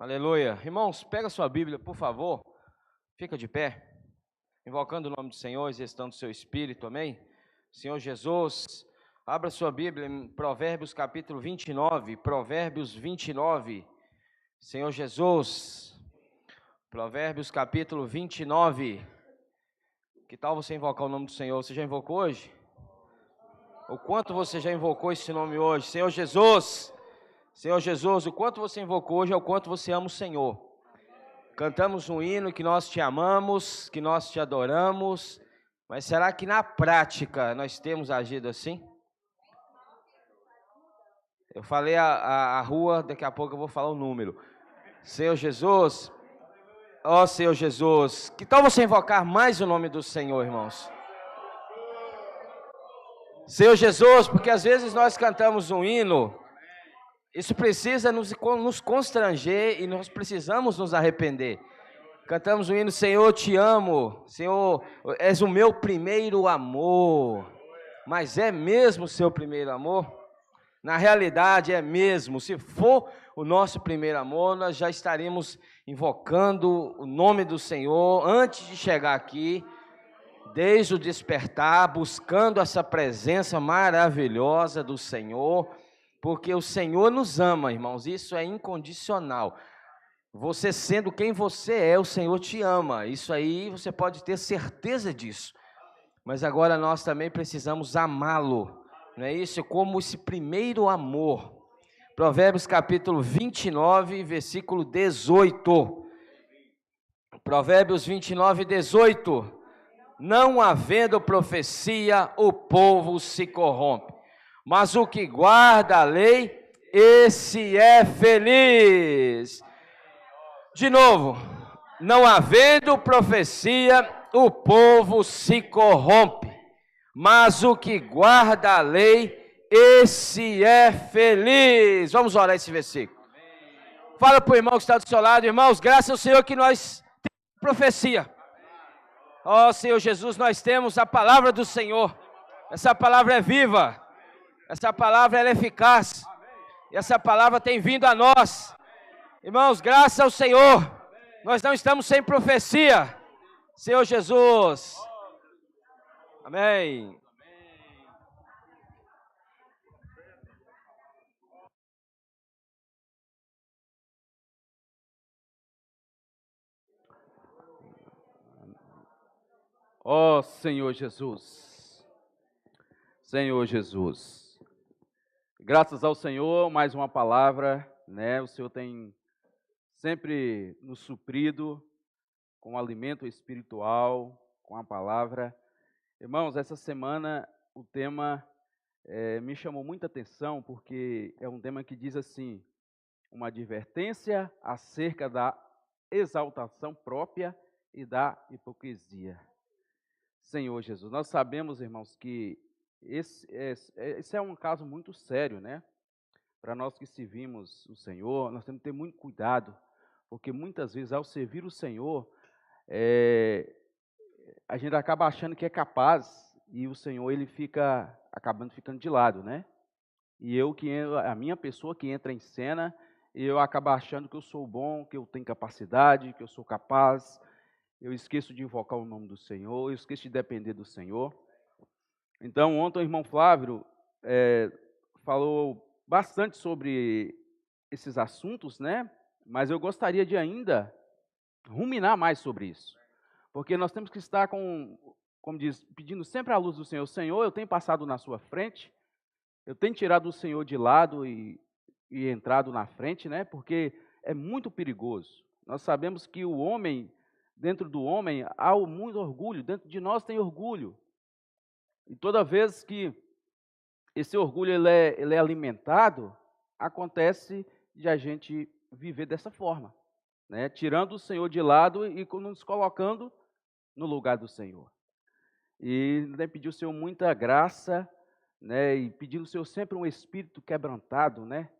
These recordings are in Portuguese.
Aleluia. Irmãos, pega a sua Bíblia, por favor. Fica de pé. Invocando o nome do Senhor, exercitando o seu espírito, amém? Senhor Jesus, abra sua Bíblia em Provérbios capítulo 29. Provérbios 29. Senhor Jesus, Provérbios capítulo 29. Que tal você invocar o nome do Senhor? Você já invocou hoje? O quanto você já invocou esse nome hoje? Senhor Jesus, o quanto você invocou hoje é o quanto você ama o Senhor. Cantamos um hino que nós te amamos, que nós te adoramos, mas será que na prática nós temos agido assim? Eu falei a rua, daqui a pouco eu vou falar o número. Senhor Jesus, ó Senhor Jesus, que tal você invocar mais o nome do Senhor, irmãos? Senhor Jesus, porque às vezes nós cantamos um hino, isso precisa nos constranger e nós precisamos nos arrepender. Cantamos o hino, Senhor, te amo, Senhor, és o meu primeiro amor. Mas é mesmo o seu primeiro amor? Na realidade é mesmo. Se for o nosso primeiro amor, nós já estaremos invocando o nome do Senhor antes de chegar aqui, desde o despertar, buscando essa presença maravilhosa do Senhor, porque o Senhor nos ama, irmãos, isso é incondicional. Você sendo quem você é, o Senhor te ama, isso aí você pode ter certeza disso. Mas agora nós também precisamos amá-lo, não é isso? Como esse primeiro amor. Provérbios capítulo 29, versículo 18. Provérbios 29, 18. Não havendo profecia, o povo se corrompe, mas o que guarda a lei, esse é feliz. De novo, não havendo profecia, o povo se corrompe, mas o que guarda a lei, esse é feliz. Vamos orar esse versículo. Fala para o irmão que está do seu lado, irmãos, graças ao Senhor que nós temos profecia. Ó Senhor Jesus, nós temos a palavra do Senhor. Essa palavra é viva, essa palavra é eficaz, e essa palavra tem vindo a nós. Irmãos, graças ao Senhor, nós não estamos sem profecia. Senhor Jesus. Amém. Ó Senhor Jesus, Senhor Jesus, graças ao Senhor, mais uma palavra, né? O Senhor tem sempre nos suprido com alimento espiritual, com a palavra. Irmãos, essa semana o tema me chamou muita atenção, porque é um tema que diz assim, uma advertência acerca da exaltação própria e da hipocrisia. Senhor Jesus, nós sabemos, irmãos, que esse é um caso muito sério, né? Para nós que servimos o Senhor, nós temos que ter muito cuidado, porque muitas vezes ao servir o Senhor, a gente acaba achando que é capaz e o Senhor ele fica acabando ficando de lado, né? E a minha pessoa que entra em cena, eu acabo achando que eu sou bom, que eu tenho capacidade, que eu sou capaz. Eu esqueço de invocar o nome do Senhor, eu esqueço de depender do Senhor. Então, ontem o irmão Flávio falou bastante sobre esses assuntos, né? Mas eu gostaria de ainda ruminar mais sobre isso. Porque nós temos que estar como diz, pedindo sempre a luz do Senhor. Senhor, eu tenho passado na sua frente, eu tenho tirado o Senhor de lado e entrado na frente, né? Porque é muito perigoso. Nós sabemos que o homem, dentro do homem, há muito orgulho, dentro de nós tem orgulho. E toda vez que esse orgulho ele é alimentado, acontece de a gente viver dessa forma, né? Tirando o Senhor de lado e nos colocando no lugar do Senhor. E pedir ao Senhor muita graça, né? E pedir ao Senhor sempre um espírito quebrantado, né?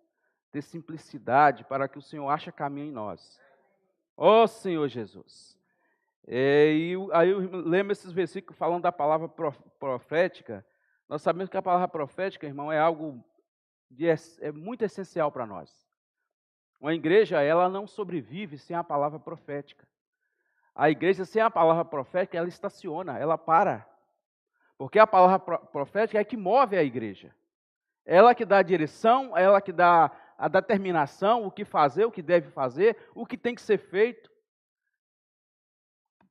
Ter simplicidade para que o Senhor ache caminho em nós. Ó Senhor Jesus. E aí eu lembro esses versículos falando da palavra profética. Nós sabemos que a palavra profética, irmão, é algo muito essencial para nós. Uma igreja, ela não sobrevive sem a palavra profética. A igreja, sem a palavra profética, ela estaciona, ela para. Porque a palavra profética é que move a igreja. Ela que dá a direção, ela que dá a determinação, o que fazer, o que deve fazer, o que tem que ser feito.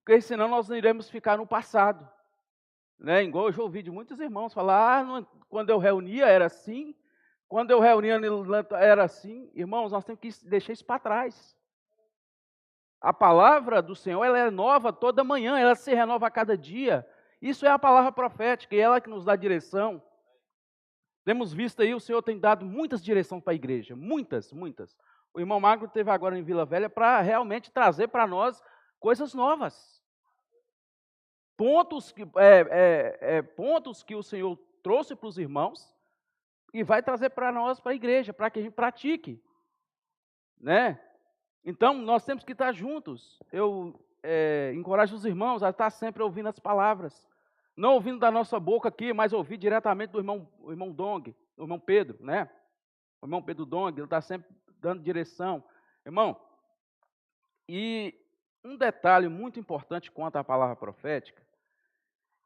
Porque senão nós não iremos ficar no passado. Né? Igual eu já ouvi de muitos irmãos falar, quando eu reunia era assim, quando eu reunia era assim. Irmãos, nós temos que deixar isso para trás. A palavra do Senhor, ela é nova toda manhã, ela se renova a cada dia. Isso é a palavra profética e ela que nos dá direção. Temos visto aí, o Senhor tem dado muitas direções para a igreja, muitas. O irmão Magno esteve agora em Vila Velha para realmente trazer para nós coisas novas. Pontos que o Senhor trouxe para os irmãos e vai trazer para nós, para a igreja, para que a gente pratique. Né? Então, nós temos que estar juntos. Eu encorajo os irmãos a estar sempre ouvindo as palavras. Não ouvindo da nossa boca aqui, mas ouvir diretamente do irmão Dong, do irmão Pedro, né? O irmão Pedro Dong, ele está sempre dando direção. Irmão, e um detalhe muito importante quanto à palavra profética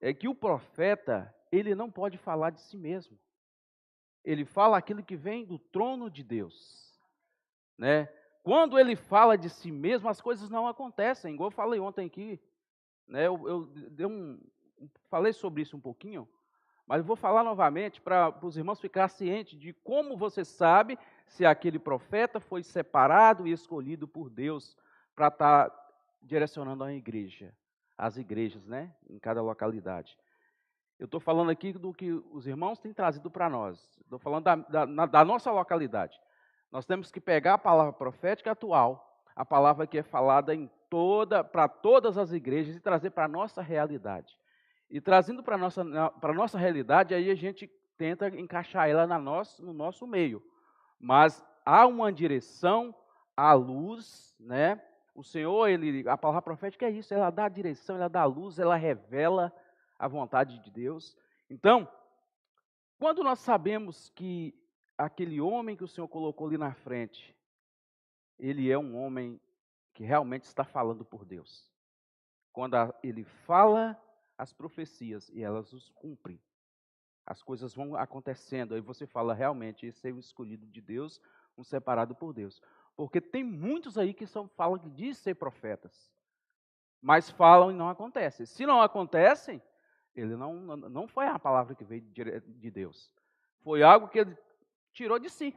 é que o profeta, ele não pode falar de si mesmo. Ele fala aquilo que vem do trono de Deus, né? Quando ele fala de si mesmo, as coisas não acontecem, igual eu falei ontem aqui, né? Eu falei sobre isso um pouquinho, mas eu vou falar novamente para os irmãos ficarem cientes de como você sabe se aquele profeta foi separado e escolhido por Deus para estar direcionando a igreja, as igrejas, né? Em cada localidade. Eu estou falando aqui do que os irmãos têm trazido para nós. Estou falando da nossa localidade. Nós temos que pegar a palavra profética atual, a palavra que é falada para todas as igrejas e trazer para a nossa realidade. E trazendo para a nossa realidade, aí a gente tenta encaixar ela no nosso meio. Mas há uma direção, há luz, né? O Senhor, a palavra profética é isso, ela dá a direção, ela dá a luz, ela revela a vontade de Deus. Então, quando nós sabemos que aquele homem que o Senhor colocou ali na frente, ele é um homem que realmente está falando por Deus. Quando ele fala as profecias e elas os cumprem, as coisas vão acontecendo, aí você fala, realmente, esse é o escolhido de Deus, um separado por Deus. Porque tem muitos aí que falam que dizem ser profetas, mas falam e não acontece. Se não acontecem, ele não foi a palavra que veio de Deus. Foi algo que ele tirou de si.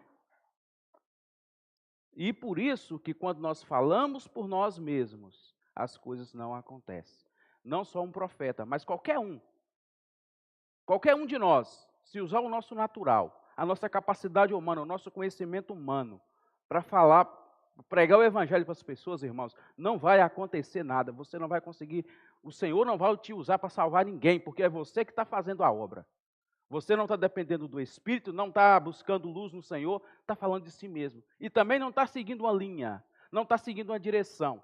E por isso que quando nós falamos por nós mesmos, as coisas não acontecem. Não só um profeta, mas qualquer um. Qualquer um de nós, se usar o nosso natural, a nossa capacidade humana, o nosso conhecimento humano, para falar, pregar o evangelho para as pessoas, irmãos, não vai acontecer nada. Você não vai conseguir, o Senhor não vai te usar para salvar ninguém, porque é você que está fazendo a obra. Você não está dependendo do Espírito, não está buscando luz no Senhor, está falando de si mesmo. E também não está seguindo uma linha, não está seguindo uma direção.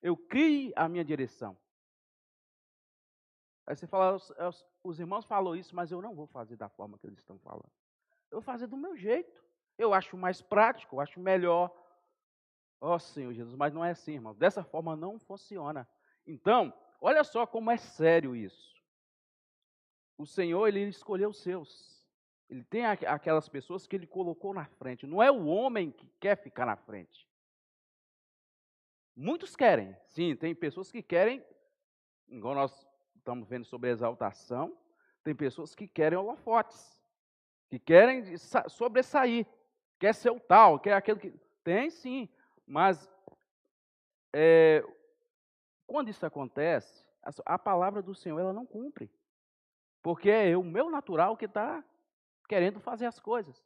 Eu crio a minha direção. Aí você fala, os irmãos falam isso, mas eu não vou fazer da forma que eles estão falando. Eu vou fazer do meu jeito. Eu acho mais prático, eu acho melhor. Ó Senhor Jesus, mas não é assim, irmão. Dessa forma não funciona. Então, olha só como é sério isso. O Senhor, ele escolheu os seus. Ele tem aquelas pessoas que ele colocou na frente. Não é o homem que quer ficar na frente. Muitos querem. Sim, tem pessoas que querem, igual nós estamos vendo sobre a exaltação, tem pessoas que querem holofotes, que querem sobressair, quer ser o tal, quer aquele que... Tem sim, mas quando isso acontece, a palavra do Senhor ela não cumpre. Porque é o meu natural que está querendo fazer as coisas.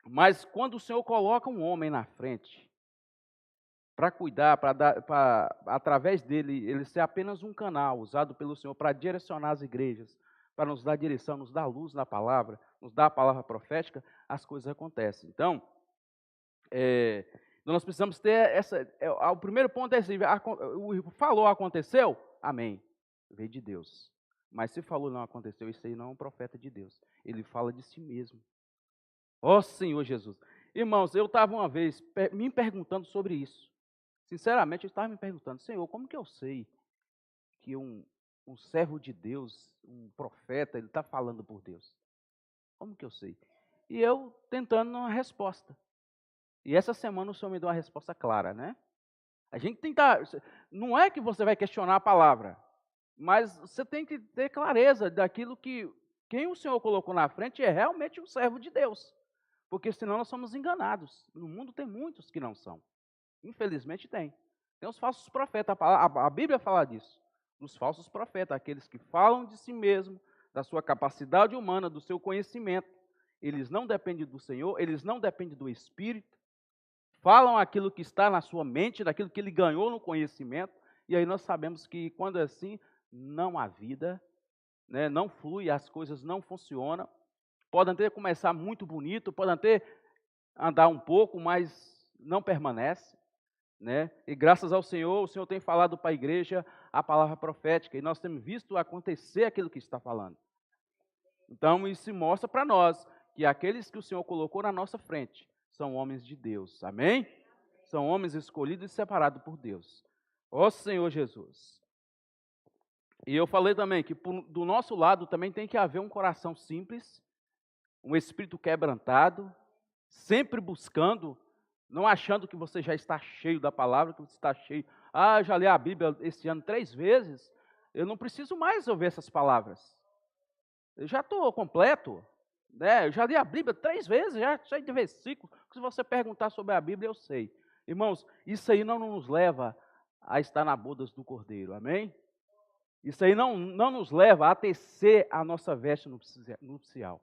Mas quando o Senhor coloca um homem na frente, para cuidar, através dele, ele ser apenas um canal usado pelo Senhor para direcionar as igrejas, para nos dar direção, nos dar luz na palavra, nos dar a palavra profética, as coisas acontecem. Então, nós precisamos ter o primeiro ponto é esse, falou, aconteceu? Amém. Veio de Deus. Mas se falou não aconteceu, isso aí não é um profeta de Deus. Ele fala de si mesmo. Ó Senhor Jesus. Irmãos, eu estava uma vez me perguntando sobre isso. Sinceramente, eu estava me perguntando, Senhor, como que eu sei que um servo de Deus, um profeta, ele está falando por Deus? Como que eu sei? E eu tentando uma resposta. E essa semana o Senhor me deu uma resposta clara, né? A gente tem que não é que você vai questionar a palavra, mas você tem que ter clareza daquilo que quem o Senhor colocou na frente é realmente um servo de Deus. Porque senão nós somos enganados. No mundo tem muitos que não são. Infelizmente tem. Tem os falsos profetas. A Bíblia fala disso. Dos falsos profetas, aqueles que falam de si mesmo, da sua capacidade humana, do seu conhecimento. Eles não dependem do Senhor, eles não dependem do Espírito. Falam aquilo que está na sua mente, daquilo que ele ganhou no conhecimento. E aí nós sabemos que quando é assim, não há vida, né, não flui, as coisas não funcionam. Podem até começar muito bonito, podem até andar um pouco, mas não permanece, né? E graças ao Senhor, o Senhor tem falado para a igreja a palavra profética, e nós temos visto acontecer aquilo que está falando. Então, isso mostra para nós que aqueles que o Senhor colocou na nossa frente são homens de Deus, amém? São homens escolhidos e separados por Deus. Ó Senhor Jesus. E eu falei também que do nosso lado também tem que haver um coração simples, um espírito quebrantado, sempre buscando, não achando que você já está cheio da palavra, que você está cheio. Ah, já li a Bíblia esse ano 3 vezes, eu não preciso mais ouvir essas palavras. Eu já estou completo, né? Eu já li a Bíblia 3 vezes, já sei de versículos. Se você perguntar sobre a Bíblia, eu sei. Irmãos, isso aí não nos leva a estar na bodas do Cordeiro, amém? Isso aí não nos leva a tecer a nossa veste nupcial.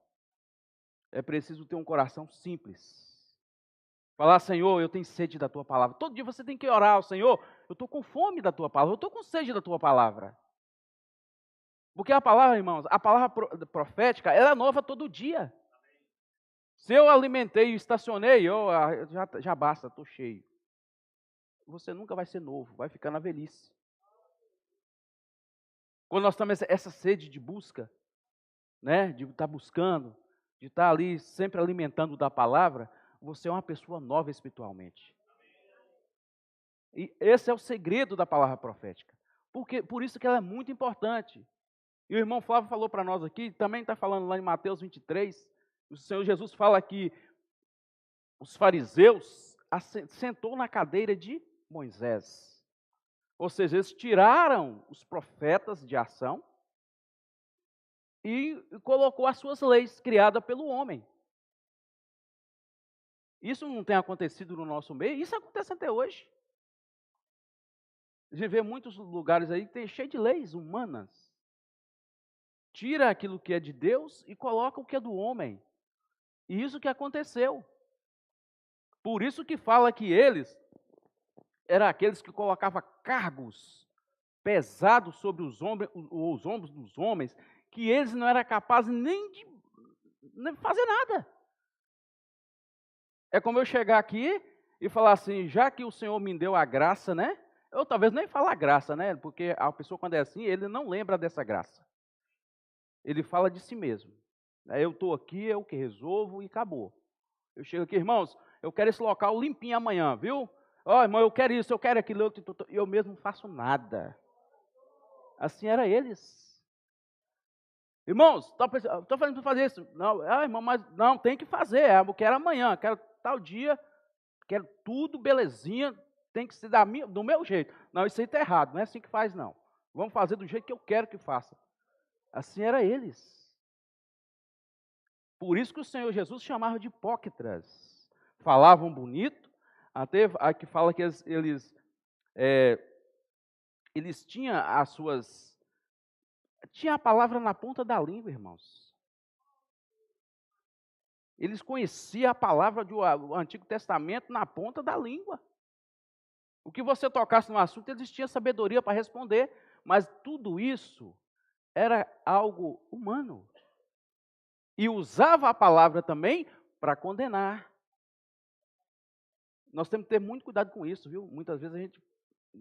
É preciso ter um coração simples. Falar, Senhor, eu tenho sede da Tua palavra. Todo dia você tem que orar ao Senhor, eu estou com fome da Tua palavra, eu estou com sede da Tua palavra. Porque a palavra, irmãos, a palavra profética, ela é nova todo dia. Se eu alimentei e estacionei, já basta, estou cheio. Você nunca vai ser novo, vai ficar na velhice. Quando nós temos essa sede de busca, né, de estar buscando, de estar ali sempre alimentando da palavra, você é uma pessoa nova espiritualmente. E esse é o segredo da palavra profética. Por isso que ela é muito importante. E o irmão Flávio falou para nós aqui, também está falando lá em Mateus 23, o Senhor Jesus fala que os fariseus sentou na cadeira de Moisés. Ou seja, eles tiraram os profetas de ação e colocou as suas leis, criadas pelo homem. Isso não tem acontecido no nosso meio, isso acontece até hoje. A gente vê muitos lugares aí que tem cheio de leis humanas. Tira aquilo que é de Deus e coloca o que é do homem. E isso que aconteceu. Por isso que fala que eles eram aqueles que colocavam cargos pesados sobre os ombros dos homens, que eles não eram capazes nem de fazer nada. É como eu chegar aqui e falar assim, já que o Senhor me deu a graça, né? Eu talvez nem falar graça, né? Porque a pessoa quando é assim, ele não lembra dessa graça. Ele fala de si mesmo. Eu estou aqui, eu que resolvo e acabou. Eu chego aqui, irmãos, eu quero esse local limpinho amanhã, viu? Ó, irmão, eu quero isso, eu quero aquilo, eu mesmo não faço nada. Assim era eles. Irmãos, estou fazendo para fazer isso. Não, irmão, mas não, tem que fazer, eu quero amanhã, quero tal dia, quero tudo belezinha, tem que ser do meu jeito. Não, isso aí está errado, não é assim que faz, não. Vamos fazer do jeito que eu quero que faça. Assim era eles. Por isso que o Senhor Jesus chamava de hipócritas. Falavam bonito, até aqui fala que eles tinham as suas... Tinha a palavra na ponta da língua, irmãos. Eles conheciam a palavra do Antigo Testamento na ponta da língua. O que você tocasse no assunto, eles tinham sabedoria para responder, mas tudo isso era algo humano. E usava a palavra também para condenar. Nós temos que ter muito cuidado com isso, viu? Muitas vezes a gente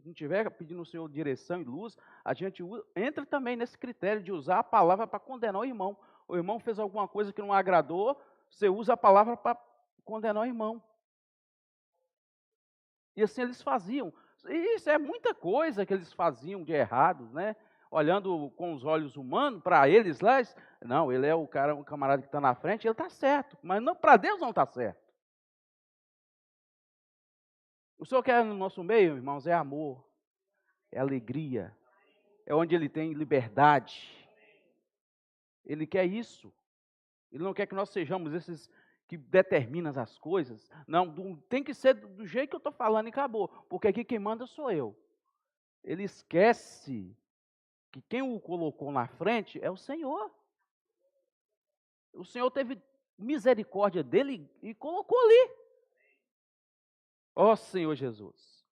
não estiver pedindo ao Senhor direção e luz, a gente entra também nesse critério de usar a palavra para condenar o irmão. O irmão fez alguma coisa que não agradou, você usa a palavra para condenar o irmão. E assim eles faziam. E isso é muita coisa que eles faziam de errado, né? Olhando com os olhos humanos, para eles lá, não, ele é o cara, o camarada que está na frente, ele está certo. Mas não, para Deus não está certo. O Senhor quer no nosso meio, irmãos, é amor, é alegria, é onde Ele tem liberdade. Ele quer isso. Ele não quer que nós sejamos esses que determinam as coisas. Não, tem que ser do jeito que eu estou falando e acabou. Porque aqui quem manda sou eu. Ele esquece que quem o colocou na frente é o Senhor. O Senhor teve misericórdia dele e colocou ali. Ó Senhor Jesus.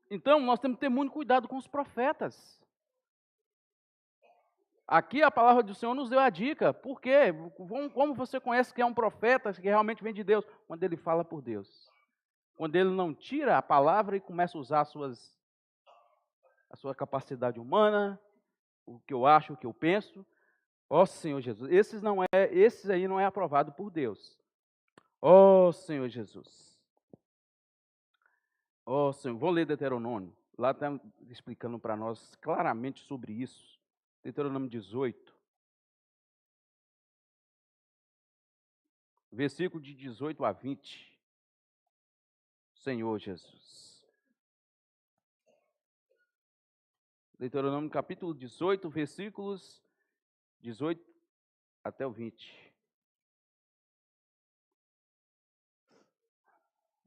Então, nós temos que ter muito cuidado com os profetas. Aqui a palavra do Senhor nos deu a dica. Por quê? Como você conhece que é um profeta, que realmente vem de Deus? Quando ele fala por Deus. Quando ele não tira a palavra e começa a usar a sua capacidade humana, o que eu acho, o que eu penso. Ó Senhor Jesus, esses aí não é aprovado por Deus. Ó Senhor Jesus. Ó Senhor, vou ler Deuteronômio. Lá está explicando para nós claramente sobre isso. Deuteronômio 18. Versículo de 18 a 20. Senhor Jesus. Deuteronômio capítulo 18, versículos 18 até o 20.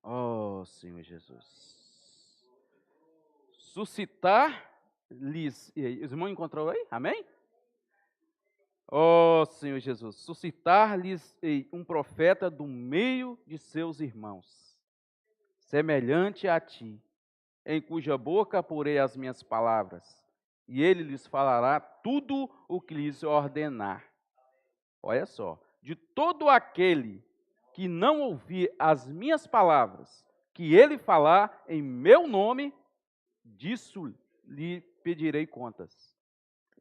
Oh, Senhor Jesus. Suscitar-lhes. Os irmãos encontrou aí? Amém? Oh, Senhor Jesus. Suscitar-lhes um profeta do meio de seus irmãos, semelhante a ti, em cuja boca porei as minhas palavras, e ele lhes falará tudo o que lhes ordenar. Olha só, de todo aquele que não ouvir as minhas palavras, que ele falar em meu nome, disso lhe pedirei contas.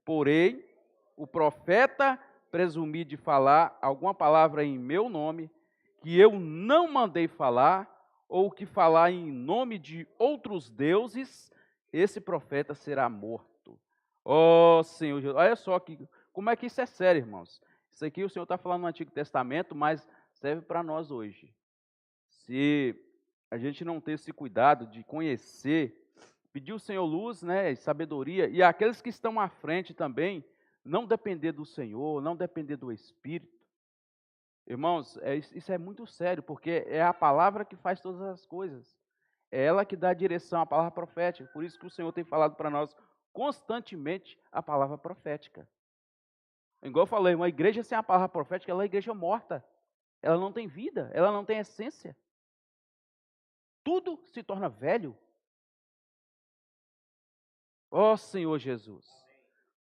Porém, o profeta presumir de falar alguma palavra em meu nome, que eu não mandei falar, ou que falar em nome de outros deuses, esse profeta será morto. Ó Senhor Jesus, olha só como é que isso é sério, irmãos. Isso aqui o Senhor está falando no Antigo Testamento, mas serve para nós hoje. Se a gente não ter esse cuidado de conhecer, pedir ao Senhor luz, né, sabedoria, e aqueles que estão à frente também, não depender do Senhor, não depender do Espírito. Irmãos, isso é muito sério, porque é a palavra que faz todas as coisas. É ela que dá a direção, a palavra profética. Por isso que o Senhor tem falado para nós constantemente a palavra profética. Igual eu falei, uma igreja sem a palavra profética, ela é uma igreja morta. Ela não tem vida, ela não tem essência. Tudo se torna velho. Ó Senhor Jesus.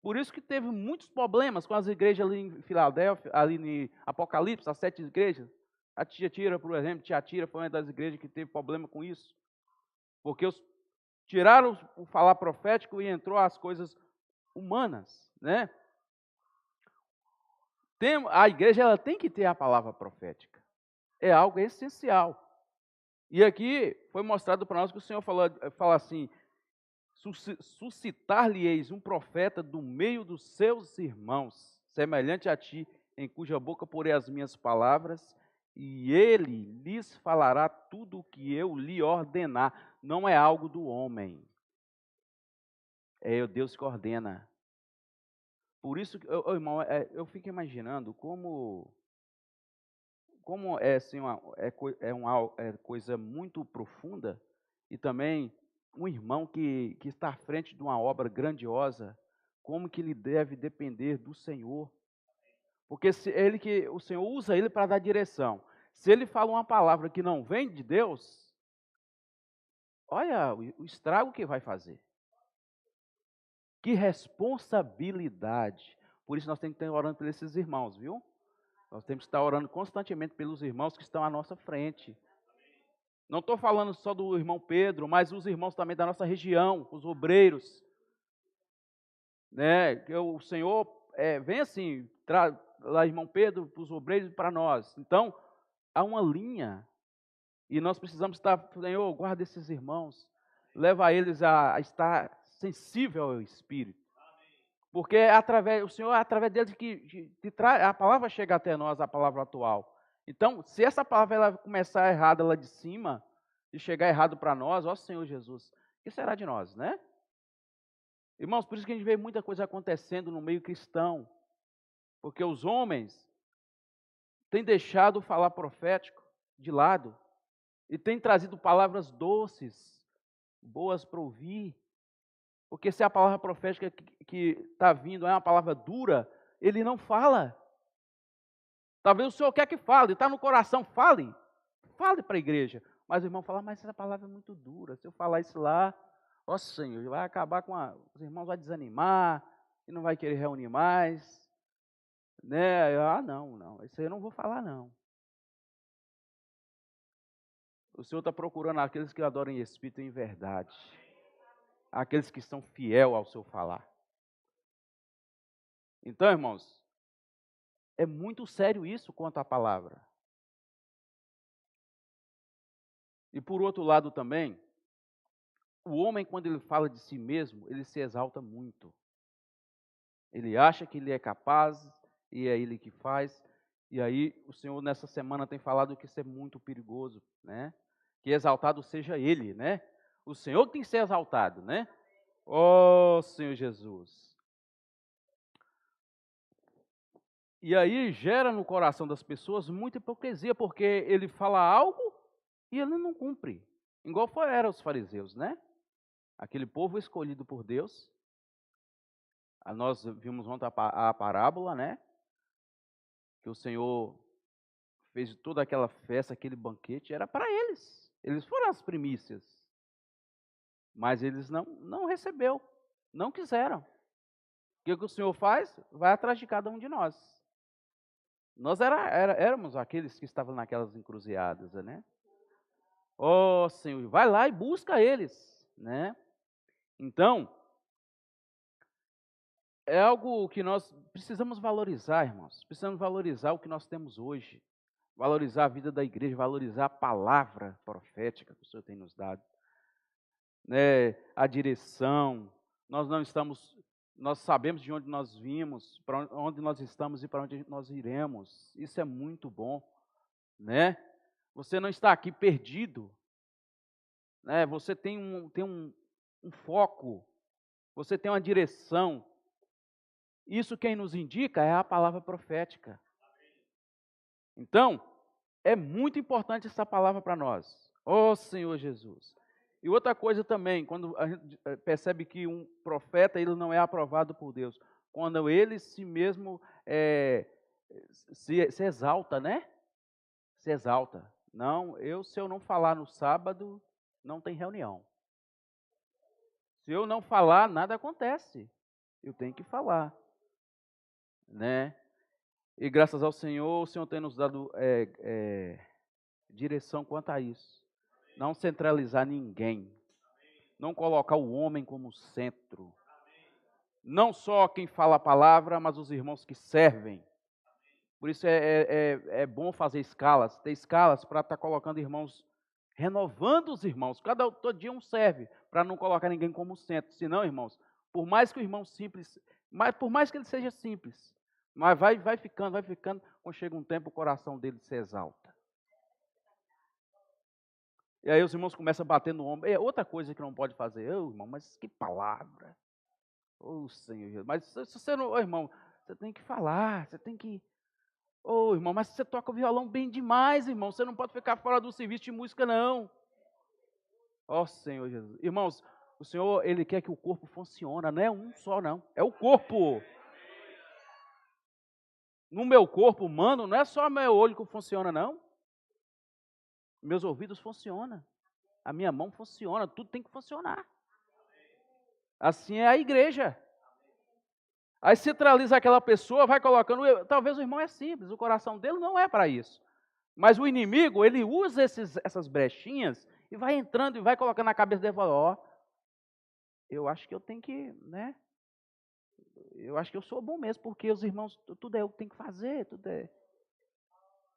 Por isso que teve muitos problemas com as igrejas ali em Filadélfia, ali em Apocalipse, as 7 igrejas. A Tiatira, por exemplo, Tiatira foi uma das igrejas que teve problema com isso. Porque tiraram o falar profético e entrou as coisas humanas, né? A igreja ela tem que ter a palavra profética. É algo essencial. E aqui foi mostrado para nós que o Senhor fala assim: suscitar-lhe-eis um profeta do meio dos seus irmãos, semelhante a ti, em cuja boca porei as minhas palavras, e ele lhes falará tudo o que eu lhe ordenar. Não é algo do homem, é o Deus que ordena. Por isso, irmão, eu fico imaginando como é assim, é coisa muito profunda, e também um irmão que está à frente de uma obra grandiosa, como que ele deve depender do Senhor. Porque o Senhor usa ele para dar direção. Se ele fala uma palavra que não vem de Deus, olha o estrago que vai fazer. Que responsabilidade. Por isso nós temos que estar orando por esses irmãos, viu? Nós temos que estar orando constantemente pelos irmãos que estão à nossa frente. Não estou falando só do irmão Pedro, mas os irmãos também da nossa região, os obreiros. Né? Que o Senhor vem assim, lá irmão Pedro, para os obreiros e para nós. Então, há uma linha. E nós precisamos estar, Senhor, guarda esses irmãos, leva eles a estar sensível ao Espírito. Porque o Senhor é através deles que a palavra chega até nós, a palavra atual. Então, se essa palavra ela começar errada lá de cima, e chegar errado para nós, ó Senhor Jesus, o que será de nós, né? Irmãos, por isso que a gente vê muita coisa acontecendo no meio cristão. Porque os homens têm deixado o falar profético de lado e têm trazido palavras doces, boas para ouvir. Porque se a palavra profética que está vindo é uma palavra dura, ele não fala. Talvez o Senhor quer que fale, está no coração, fale para a igreja. Mas o irmão fala, mas essa palavra é muito dura, se eu falar isso lá, ó Senhor, vai acabar os irmãos vão desanimar, e não vai querer reunir mais. Né? Não, isso aí eu não vou falar não. O Senhor está procurando aqueles que adoram em espírito e em verdade. Aqueles que estão fiel ao seu falar. Então, irmãos, é muito sério isso quanto à palavra. E por outro lado também, o homem quando ele fala de si mesmo, ele se exalta muito. Ele acha que ele é capaz e é ele que faz. E aí o Senhor nessa semana tem falado que isso é muito perigoso, né? Que exaltado seja ele, né? O Senhor tem que ser exaltado, né? Ó Senhor Jesus. E aí gera no coração das pessoas muita hipocrisia, porque ele fala algo e ele não cumpre. Igual eram os fariseus, né? Aquele povo escolhido por Deus. Nós vimos ontem a parábola, né? Que o Senhor fez toda aquela festa, aquele banquete, era para eles. Eles foram as primícias. Mas eles não recebeu, não quiseram. O que o Senhor faz? Vai atrás de cada um de nós. Nós éramos aqueles que estavam naquelas encruzilhadas, né? Ó Senhor, vai lá e busca eles, né? Então, é algo que nós precisamos valorizar, irmãos. Precisamos valorizar o que nós temos hoje. Valorizar a vida da igreja, valorizar a palavra profética que o Senhor tem nos dado. Né? A direção. Nós sabemos de onde nós vimos, para onde nós estamos e para onde nós iremos. Isso é muito bom, né? Você não está aqui perdido, né? Você tem um foco, você tem uma direção. Isso quem nos indica é a palavra profética. Então, é muito importante essa palavra para nós. Ó Senhor Jesus. E outra coisa também, quando a gente percebe que um profeta ele não é aprovado por Deus, quando ele si mesmo se exalta, né? Se exalta. Não, se eu não falar no sábado, não tem reunião. Se eu não falar, nada acontece. Eu tenho que falar, né? E graças ao Senhor, o Senhor tem nos dado direção quanto a isso. Não centralizar ninguém. Não colocar o homem como centro. Não só quem fala a palavra, mas os irmãos que servem. Por isso é bom fazer escalas, ter escalas para estar colocando irmãos, renovando os irmãos. Todo dia um serve, para não colocar ninguém como centro. Senão, irmãos, por mais que o irmão simples, por mais que ele seja simples, mas vai ficando, quando chega um tempo o coração dele se exalta. E aí os irmãos começam a bater no ombro. É outra coisa que não pode fazer. Irmão, mas que palavra. Senhor Jesus. Mas se você não, irmão, você tem que falar, você tem que... irmão, mas você toca o violão bem demais, irmão. Você não pode ficar fora do serviço de música, não. Senhor Jesus. Irmãos, o Senhor, Ele quer que o corpo funcione. Não é um só, não. É o corpo. No meu corpo humano, não é só meu olho que funciona, não. Meus ouvidos funcionam. A minha mão funciona. Tudo tem que funcionar. Assim é a igreja. Aí centraliza aquela pessoa, vai colocando... Talvez o irmão é simples, o coração dele não é para isso. Mas o inimigo, ele usa essas brechinhas e vai entrando e vai colocando na cabeça dele e fala, eu acho que eu tenho que, né? eu acho que eu sou bom mesmo, porque os irmãos, tudo é eu que tenho que fazer, tudo é...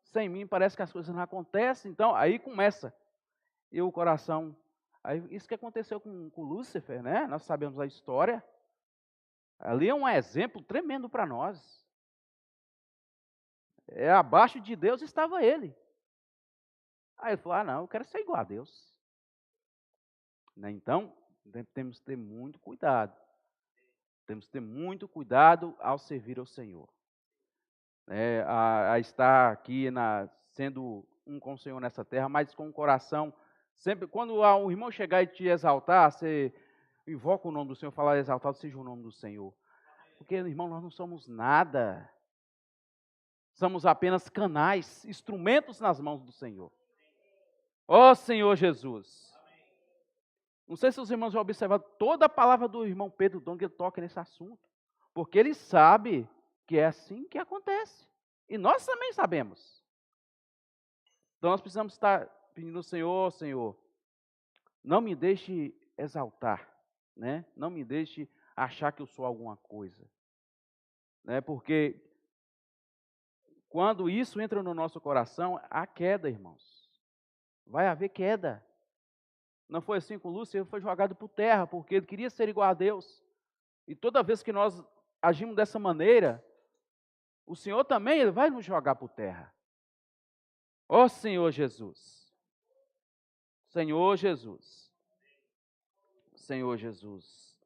Sem mim parece que as coisas não acontecem, então aí começa. E o coração... Aí, isso que aconteceu com Lúcifer, né? Nós sabemos a história. Ali é um exemplo tremendo para nós. Abaixo de Deus estava ele. Aí ele falou, não, eu quero ser igual a Deus. Né? Então, temos que ter muito cuidado. Temos que ter muito cuidado ao servir ao Senhor. A estar aqui sendo um com o Senhor nessa terra, mas com o coração sempre. Quando um irmão chegar e te exaltar, você invoca o nome do Senhor, fala exaltado seja o nome do Senhor. Porque, irmão, nós não somos nada. Somos apenas canais, instrumentos nas mãos do Senhor. Ó Senhor Jesus. Não sei se os irmãos já observaram toda a palavra do irmão Pedro Dong, ele toca nesse assunto. Porque ele sabe que é assim que acontece. E nós também sabemos. Então nós precisamos estar pedindo ao Senhor, Senhor, não me deixe exaltar, né? Não me deixe achar que eu sou alguma coisa. Né? Porque quando isso entra no nosso coração, há queda, irmãos. Vai haver queda. Não foi assim com Lúcifer, ele foi jogado por terra, porque ele queria ser igual a Deus. E toda vez que nós agimos dessa maneira, o Senhor também ele vai nos jogar por terra. Ó Senhor Jesus. Senhor Jesus. Senhor Jesus.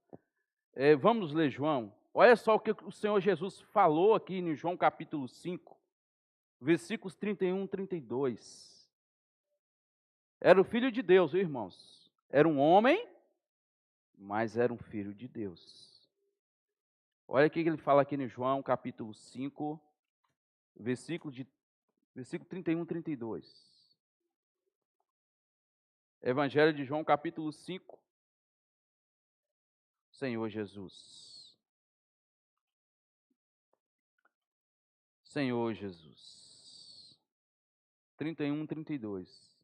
Vamos ler João. Olha só o que o Senhor Jesus falou aqui em João capítulo 5, versículos 31 e 32. Era o Filho de Deus, viu, irmãos? Era um homem, mas era um Filho de Deus. Olha o que ele fala aqui em João capítulo 5, versículo 31 e 32. Evangelho de João capítulo 5. Senhor Jesus. Senhor Jesus. 31 e 32.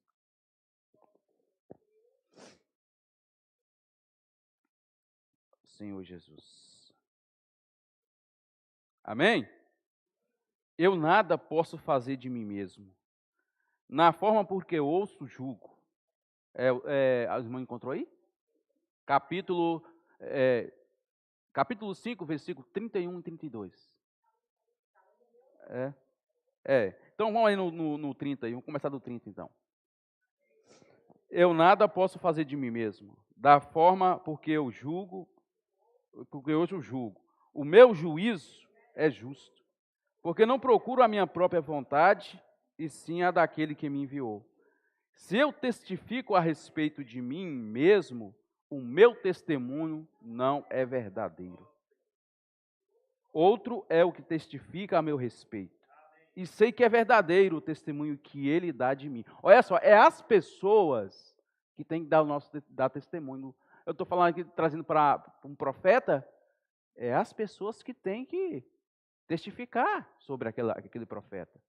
Senhor Jesus. Amém? Eu nada posso fazer de mim mesmo. Na forma porque ouço, julgo. A irmã encontrou aí? Capítulo 5, versículo 31 e 32. Então vamos aí no 30, vamos começar do 30 então. Eu nada posso fazer de mim mesmo. Da forma porque eu julgo, porque hoje eu julgo. O meu juízo é justo. Porque não procuro a minha própria vontade, e sim a daquele que me enviou. Se eu testifico a respeito de mim mesmo, o meu testemunho não é verdadeiro. Outro é o que testifica a meu respeito. E sei que é verdadeiro o testemunho que ele dá de mim. Olha só, é as pessoas que têm que dar testemunho. Eu estou falando aqui, trazendo para um profeta, é as pessoas que têm que testificar sobre aquele profeta.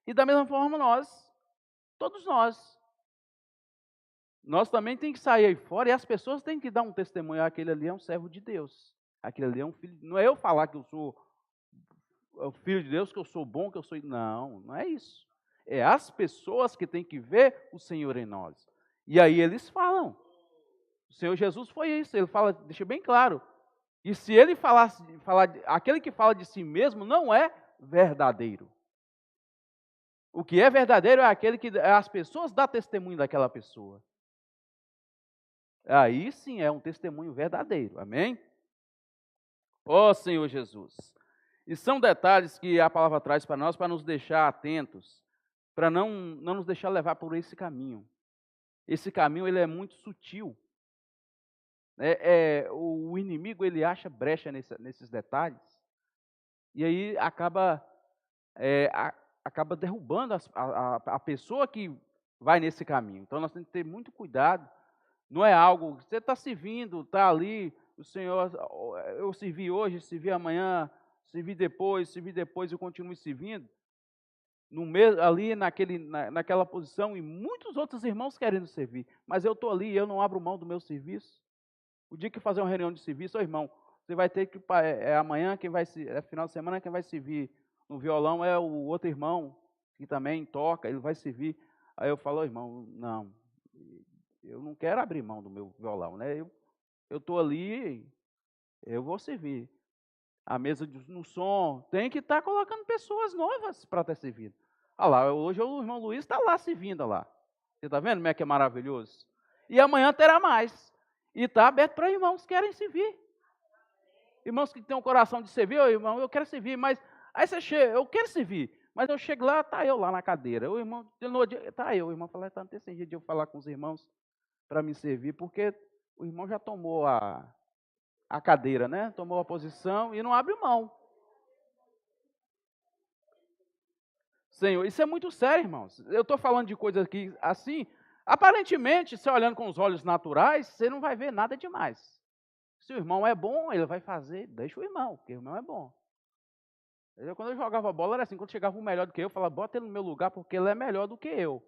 E da mesma forma todos nós também temos que sair aí fora e as pessoas têm que dar um testemunho. Aquele ali é um servo de Deus. Aquele ali é um filho. Não é eu falar que eu sou o filho de Deus, que eu sou bom, que eu sou... Não é isso. É as pessoas que têm que ver o Senhor em nós. E aí eles falam. O Senhor Jesus foi isso. Ele fala, deixa bem claro. E se ele aquele que fala de si mesmo não é verdadeiro. O que é verdadeiro é aquele que as pessoas dão testemunho daquela pessoa. Aí sim é um testemunho verdadeiro. Amém? Ó Senhor Jesus. E são detalhes que a palavra traz para nós, para nos deixar atentos, para não nos deixar levar por esse caminho. Esse caminho ele é muito sutil. O inimigo ele acha brecha nesses detalhes e aí acaba derrubando a pessoa que vai nesse caminho. Então nós temos que ter muito cuidado. Não é algo, você está servindo, está ali, o Senhor, eu servi hoje, servi amanhã, servi depois eu continuo servindo. Ali naquela posição, e muitos outros irmãos querendo servir, mas eu estou ali, eu não abro mão do meu serviço. O dia que fazer uma reunião de serviço, irmão, você vai ter que, amanhã, final de semana, quem vai servir no violão é o outro irmão, que também toca, ele vai servir. Aí eu falo, irmão, não, eu não quero abrir mão do meu violão, né? Eu estou ali, eu vou servir. A mesa no som tem que estar colocando pessoas novas para estar servindo. Olha lá, hoje o irmão Luiz está lá servindo lá. Você está vendo como é que é maravilhoso? E amanhã terá mais. E está aberto para irmãos que querem servir. Irmãos que têm um coração de servir, irmão, eu quero servir, mas aí você chega, eu quero servir, mas eu chego lá, está eu lá na cadeira. O irmão, está eu, o irmão fala, está não tem jeito de eu falar com os irmãos para me servir, porque o irmão já tomou a cadeira, né? Tomou a posição e não abre mão. Senhor, isso é muito sério, irmãos. Eu estou falando de coisas aqui assim, aparentemente, você olhando com os olhos naturais, você não vai ver nada demais. Se o irmão é bom, ele vai fazer, deixa o irmão, porque o irmão é bom. Quando eu jogava bola, era assim, quando chegava um melhor do que eu falava, bota ele no meu lugar, porque ele é melhor do que eu.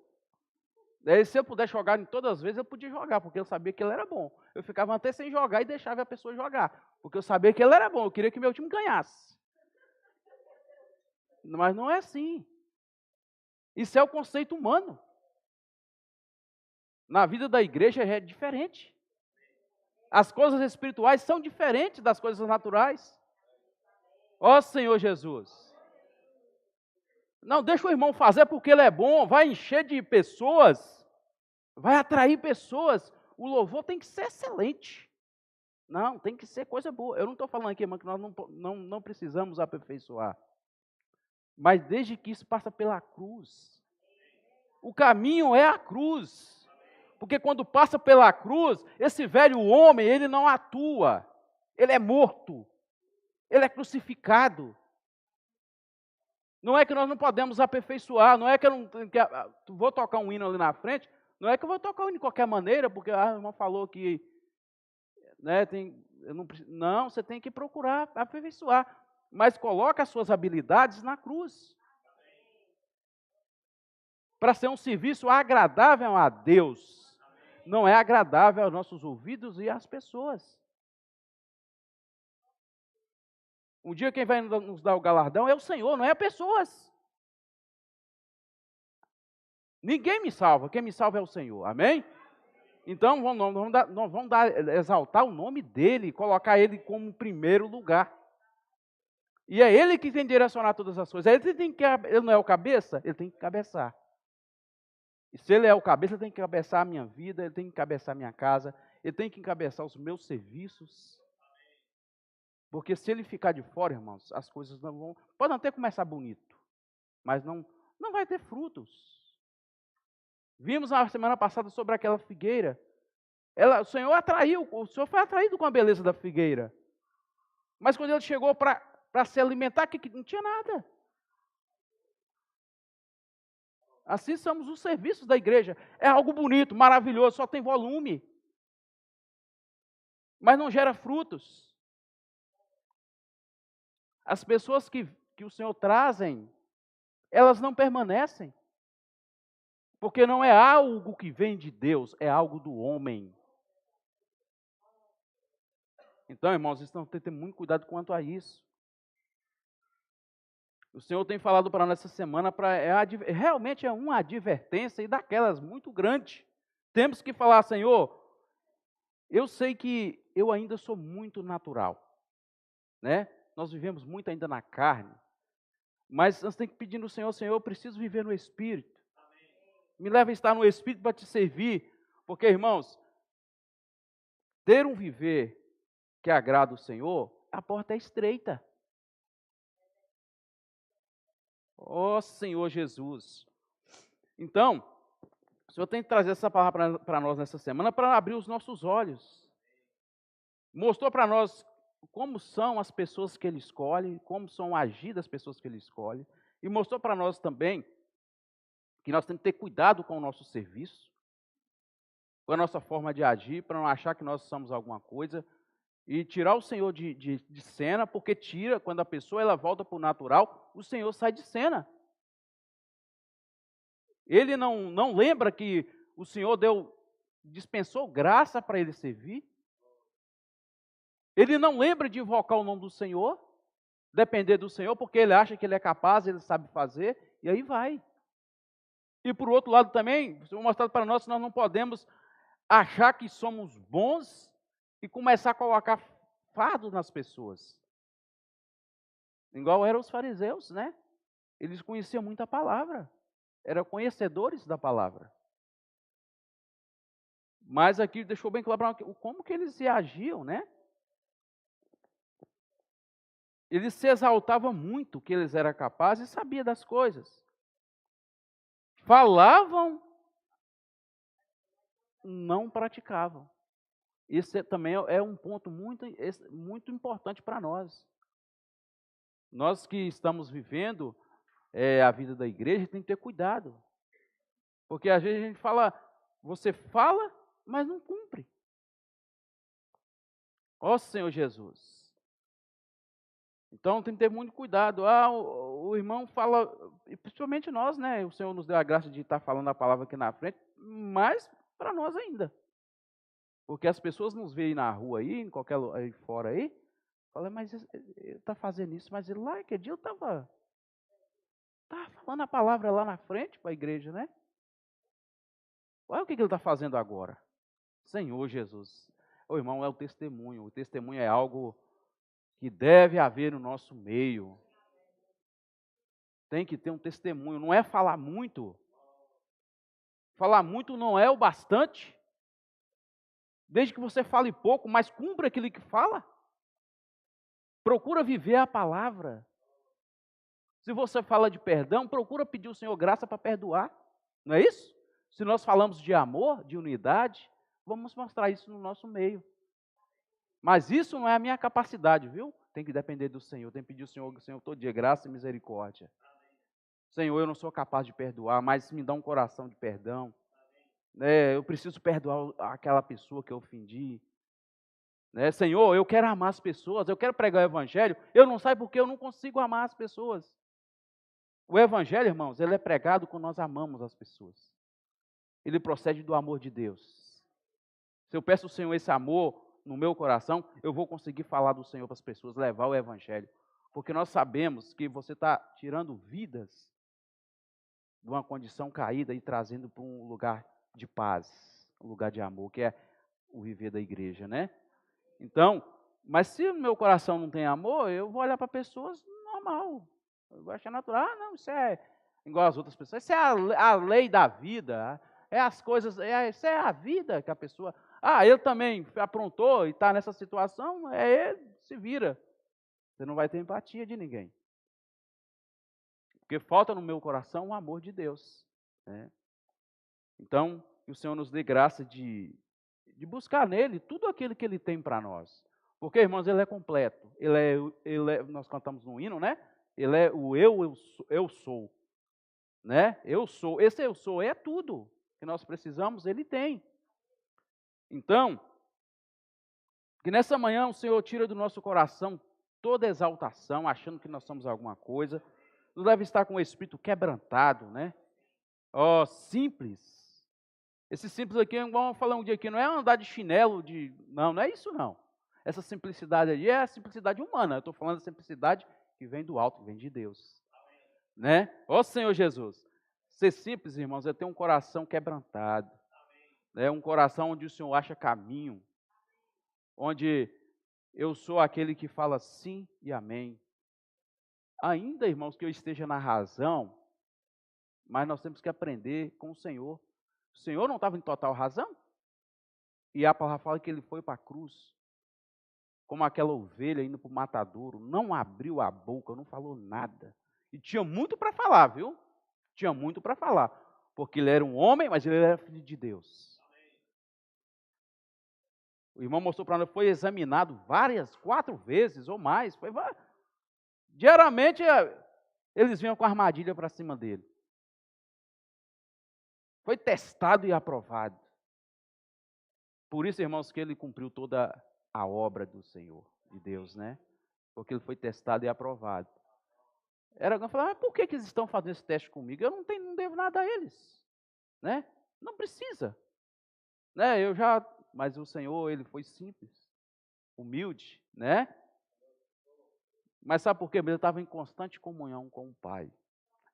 Daí, se eu pudesse jogar em todas as vezes, eu podia jogar, porque eu sabia que ele era bom. Eu ficava até sem jogar e deixava a pessoa jogar, porque eu sabia que ele era bom, eu queria que meu time ganhasse. Mas não é assim. Isso é o conceito humano. Na vida da igreja é diferente. As coisas espirituais são diferentes das coisas naturais. Ó Senhor Jesus. Não, deixa o irmão fazer porque ele é bom, vai encher de pessoas, vai atrair pessoas. O louvor tem que ser excelente. Não, tem que ser coisa boa. Eu não estou falando aqui, irmão, que nós não precisamos aperfeiçoar. Mas desde que isso passa pela cruz. O caminho é a cruz. Porque quando passa pela cruz, esse velho homem, ele não atua. Ele é morto. Ele é crucificado. Não é que nós não podemos aperfeiçoar, não é que eu não vou tocar um hino ali na frente, não é que eu vou tocar um hino de qualquer maneira, porque a irmã falou que, né, não, você tem que procurar aperfeiçoar, mas coloca as suas habilidades na cruz. Para ser um serviço agradável a Deus, não é agradável aos nossos ouvidos e às pessoas. Um dia quem vai nos dar o galardão é o Senhor, não é pessoas. Ninguém me salva, quem me salva é o Senhor, amém? Então nós vamos exaltar o nome dEle, colocar Ele como primeiro lugar. E é Ele que tem que direcionar todas as coisas. Ele não é o cabeça? Ele tem que cabeçar. E se Ele é o cabeça, Ele tem que cabeçar a minha vida, Ele tem que cabeçar a minha casa, Ele tem que encabeçar os meus serviços. Porque se Ele ficar de fora, irmãos, as coisas não vão... Podem até começar bonito, mas não vai ter frutos. Vimos na semana passada sobre aquela figueira. O Senhor foi atraído com a beleza da figueira. Mas quando Ele chegou para se alimentar, que não tinha nada. Assim somos os serviços da igreja. É algo bonito, maravilhoso, só tem volume. Mas não gera frutos. As pessoas que o Senhor trazem, elas não permanecem. Porque não é algo que vem de Deus, é algo do homem. Então, irmãos, vocês têm que ter muito cuidado quanto a isso. O Senhor tem falado para nós essa semana, realmente é uma advertência e daquelas muito grande. Temos que falar, Senhor, eu sei que eu ainda sou muito natural, né? Nós vivemos muito ainda na carne, mas nós temos que pedir no Senhor, Senhor, eu preciso viver no Espírito. Me leva a estar no Espírito para te servir, porque, irmãos, ter um viver que agrada o Senhor, a porta é estreita. Ó Senhor Jesus. Então, o Senhor tem que trazer essa palavra para nós nessa semana para abrir os nossos olhos. Mostrou para nós como são as pessoas que Ele escolhe, como são o agir das pessoas que Ele escolhe. E mostrou para nós também que nós temos que ter cuidado com o nosso serviço, com a nossa forma de agir, para não achar que nós somos alguma coisa. E tirar o Senhor de cena, porque quando a pessoa ela volta para o natural, o Senhor sai de cena. Ele não lembra que o Senhor dispensou graça para ele servir? Ele não lembra de invocar o nome do Senhor, depender do Senhor, porque ele acha que ele é capaz, ele sabe fazer, e aí vai. E por outro lado também, foi mostrado para nós que nós não podemos achar que somos bons e começar a colocar fardo nas pessoas. Igual eram os fariseus, né? Eles conheciam muito a palavra, eram conhecedores da palavra. Mas aqui deixou bem claro para nós como que eles reagiam, né? Eles se exaltavam muito que eles eram capazes e sabiam das coisas. Falavam, não praticavam. Isso também é um ponto muito importante para nós. Nós que estamos vivendo a vida da igreja, tem que ter cuidado. Porque às vezes a gente fala, você fala, mas não cumpre. Ó Senhor Jesus. Então tem que ter muito cuidado. O irmão fala, e principalmente nós, né? O Senhor nos deu a graça de estar falando a palavra aqui na frente, mas para nós ainda. Porque as pessoas nos veem na rua aí, em qualquer lugar aí fora aí, falam, mas ele está fazendo isso, mas ele lá, que dia eu estava falando a palavra lá na frente para a igreja, né? Olha o que ele está fazendo agora. Senhor Jesus. O irmão, é o testemunho. O testemunho é algo que deve haver no nosso meio. Tem que ter um testemunho. Não é falar muito. Falar muito não é o bastante. Desde que você fale pouco, mas cumpra aquilo que fala. Procura viver a palavra. Se você fala de perdão, procura pedir ao Senhor graça para perdoar. Não é isso? Se nós falamos de amor, de unidade, vamos mostrar isso no nosso meio. Mas isso não é a minha capacidade, viu? Tem que depender do Senhor. Tem que pedir ao Senhor todo dia graça e misericórdia. Senhor, eu não sou capaz de perdoar, mas me dá um coração de perdão. Eu preciso perdoar aquela pessoa que eu ofendi. Senhor, eu quero amar as pessoas, eu quero pregar o Evangelho. Eu não sei porque eu não consigo amar as pessoas. O Evangelho, irmãos, ele é pregado quando nós amamos as pessoas. Ele procede do amor de Deus. Se eu peço ao Senhor esse amor no meu coração, eu vou conseguir falar do Senhor para as pessoas, levar o Evangelho. Porque nós sabemos que você está tirando vidas de uma condição caída e trazendo para um lugar de paz, um lugar de amor, que é o viver da igreja, né? Então, mas se o meu coração não tem amor, eu vou olhar para pessoas normal. Eu vou achar natural. Não, isso é igual às outras pessoas. Isso é a lei da vida. É as coisas, isso é a vida que a pessoa... ele também aprontou e está nessa situação, ele se vira. Você não vai ter empatia de ninguém. Porque falta no meu coração o amor de Deus. Né? Então, que o Senhor nos dê graça de buscar nele tudo aquilo que ele tem para nós. Porque, irmãos, ele é completo. Nós cantamos no hino, né? Ele é o eu sou. Né? Eu sou. Esse eu sou é tudo que nós precisamos, ele tem. Então, que nessa manhã o Senhor tira do nosso coração toda exaltação, achando que nós somos alguma coisa. Nos deve estar com o espírito quebrantado, né? Simples. Esse simples aqui, vamos falar um dia aqui, não é andar de chinelo, não é isso não. Essa simplicidade aí é a simplicidade humana. Eu estou falando da simplicidade que vem do alto, que vem de Deus. Né? Senhor Jesus. Ser simples, irmãos, é ter um coração quebrantado. É um coração onde o Senhor acha caminho. Onde eu sou aquele que fala sim e amém. Ainda, irmãos, que eu esteja na razão, mas nós temos que aprender com o Senhor. O Senhor não estava em total razão? E a palavra fala que ele foi para a cruz, como aquela ovelha indo para o matadouro, não abriu a boca, não falou nada. E tinha muito para falar, viu? Tinha muito para falar. Porque ele era um homem, mas ele era filho de Deus. O irmão mostrou para nós, foi examinado 4 vezes ou mais. Diariamente eles vinham com armadilha para cima dele. Foi testado e aprovado. Por isso, irmãos, que ele cumpriu toda a obra do Senhor, de Deus, né? Porque ele foi testado e aprovado. Era alguém falar, mas por que eles estão fazendo esse teste comigo? Eu não devo nada a eles, né? Não precisa. Né? Mas o Senhor, ele foi simples. humilde, né? Mas sabe por quê? Ele estava em constante comunhão com o Pai.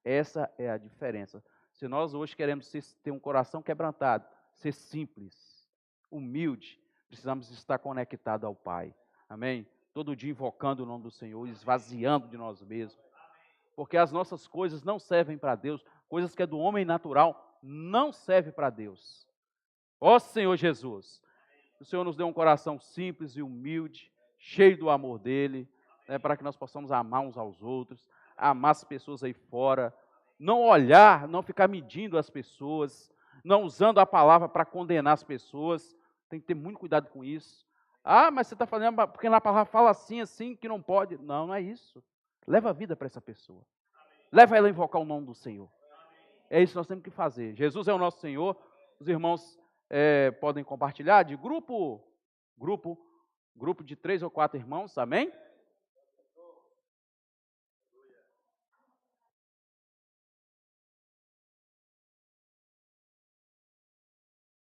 Essa é a diferença. Se nós hoje queremos ter um coração quebrantado, ser simples, humilde, precisamos estar conectados ao Pai. Amém? Todo dia invocando o nome do Senhor, esvaziando de nós mesmos. Porque as nossas coisas não servem para Deus, coisas que é do homem natural não servem para Deus. Ó Senhor Jesus, o Senhor nos deu um coração simples e humilde, cheio do amor dEle, né, para que nós possamos amar uns aos outros, amar as pessoas aí fora, não olhar, não ficar medindo as pessoas, não usando a palavra para condenar as pessoas. Tem que ter muito cuidado com isso. Ah, mas você está falando, porque na palavra fala assim, que não pode. Não, não é isso. Leva a vida para essa pessoa. Leva ela a invocar o nome do Senhor. É isso que nós temos que fazer. Jesus é o nosso Senhor. Os irmãos podem compartilhar de grupo de 3 ou 4 irmãos, amém?